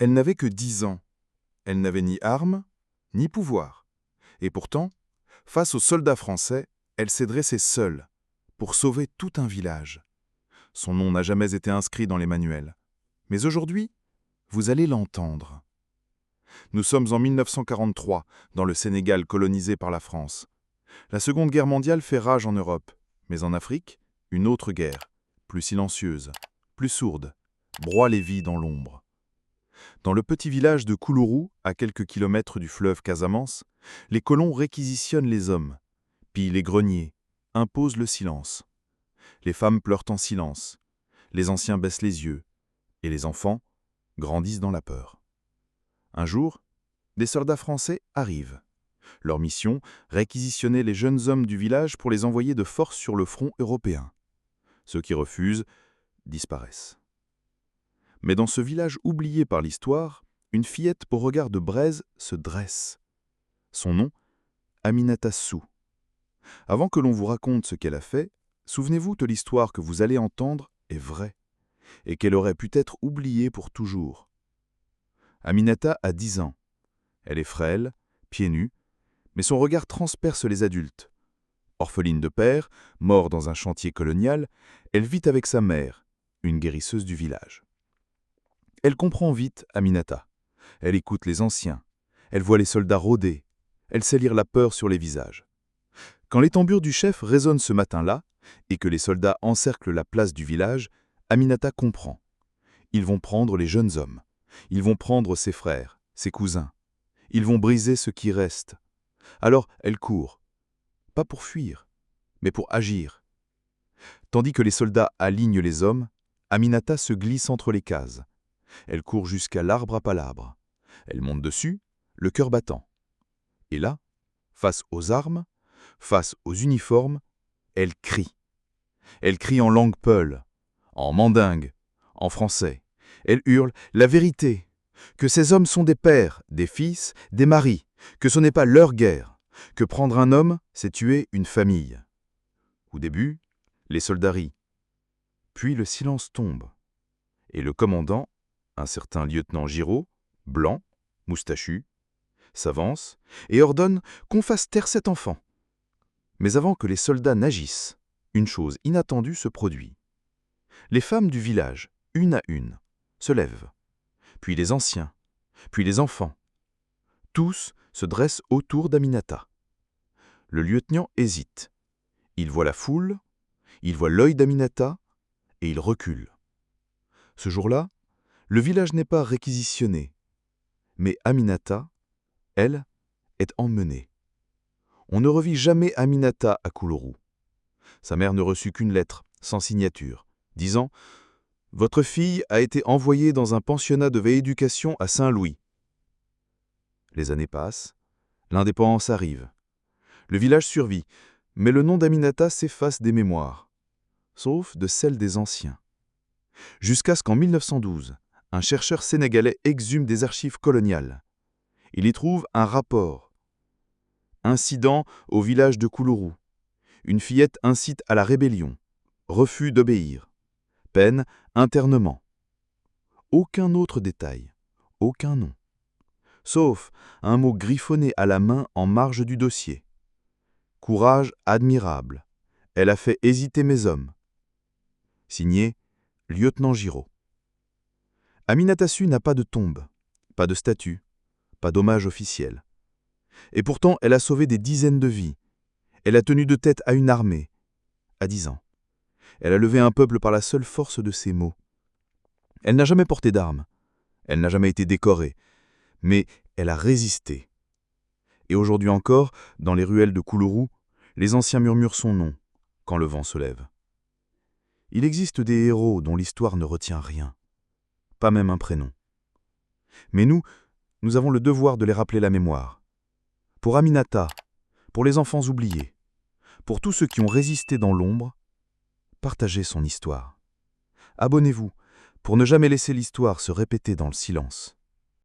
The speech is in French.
Elle n'avait que 10 ans. Elle n'avait ni armes, ni pouvoir. Et pourtant, face aux soldats français, elle s'est dressée seule pour sauver tout un village. Son nom n'a jamais été inscrit dans les manuels. Mais aujourd'hui, vous allez l'entendre. Nous sommes en 1943, dans le Sénégal colonisé par la France. La Seconde Guerre mondiale fait rage en Europe, mais en Afrique, une autre guerre, plus silencieuse, plus sourde, broie les vies dans l'ombre. Dans le petit village de Koulourou, à quelques kilomètres du fleuve Casamance, les colons réquisitionnent les hommes, pillent les greniers, imposent le silence. Les femmes pleurent en silence, les anciens baissent les yeux, et les enfants grandissent dans la peur. Un jour, des soldats français arrivent. Leur mission, réquisitionner les jeunes hommes du village pour les envoyer de force sur le front européen. Ceux qui refusent disparaissent. Mais dans ce village oublié par l'histoire, une fillette au regard de braise se dresse. Son nom, Aminata Sou. Avant que l'on vous raconte ce qu'elle a fait, souvenez-vous que l'histoire que vous allez entendre est vraie, et qu'elle aurait pu être oubliée pour toujours. Aminata a 10 ans. Elle est frêle, pieds nus, mais son regard transperce les adultes. Orpheline de père, mort dans un chantier colonial, elle vit avec sa mère, une guérisseuse du village. Elle comprend vite Aminata. Elle écoute les anciens. Elle voit les soldats rôder. Elle sait lire la peur sur les visages. Quand les tambours du chef résonnent ce matin-là, et que les soldats encerclent la place du village, Aminata comprend. Ils vont prendre les jeunes hommes. Ils vont prendre ses frères, ses cousins. Ils vont briser ce qui reste. Alors elle court. Pas pour fuir, mais pour agir. Tandis que les soldats alignent les hommes, Aminata se glisse entre les cases. Elle court jusqu'à l'arbre à palabres. Elle monte dessus, le cœur battant. Et là, face aux armes, face aux uniformes, elle crie. Elle crie en langue peul, en mandingue, en français. Elle hurle la vérité, que ces hommes sont des pères, des fils, des maris, que ce n'est pas leur guerre, que prendre un homme, c'est tuer une famille. Au début, les soldats rient. Puis le silence tombe. Et le commandant, un certain lieutenant Giraud, blanc, moustachu, s'avance et ordonne qu'on fasse taire cet enfant. Mais avant que les soldats n'agissent, une chose inattendue se produit. Les femmes du village, une à une, se lèvent, puis les anciens, puis les enfants. Tous se dressent autour d'Aminata. Le lieutenant hésite. Il voit la foule, il voit l'œil d'Aminata, et il recule. Ce jour-là, le village n'est pas réquisitionné, mais Aminata, elle, est emmenée. On ne revit jamais Aminata à Koulourou. Sa mère ne reçut qu'une lettre, sans signature, disant « Votre fille a été envoyée dans un pensionnat de rééducation à Saint-Louis. » Les années passent, l'indépendance arrive. Le village survit, mais le nom d'Aminata s'efface des mémoires, sauf de celles des anciens. Jusqu'à ce qu'en 1912, un chercheur sénégalais exhume des archives coloniales. Il y trouve un rapport. Incident au village de Koulourou. Une fillette incite à la rébellion. Refus d'obéir. Peine, internement. Aucun autre détail. Aucun nom. Sauf un mot griffonné à la main en marge du dossier. Courage admirable. Elle a fait hésiter mes hommes. Signé, lieutenant Giraud. Aminata Sou n'a pas de tombe, pas de statue, pas d'hommage officiel. Et pourtant, elle a sauvé des dizaines de vies. Elle a tenu de tête à une armée, à 10 ans. Elle a levé un peuple par la seule force de ses mots. Elle n'a jamais porté d'armes, elle n'a jamais été décorée, mais elle a résisté. Et aujourd'hui encore, dans les ruelles de Koulourou, les anciens murmurent son nom quand le vent se lève. Il existe des héros dont l'histoire ne retient rien, pas même un prénom. Mais nous avons le devoir de les rappeler la mémoire. Pour Aminata, pour les enfants oubliés, pour tous ceux qui ont résisté dans l'ombre, partagez son histoire. Abonnez-vous pour ne jamais laisser l'histoire se répéter dans le silence.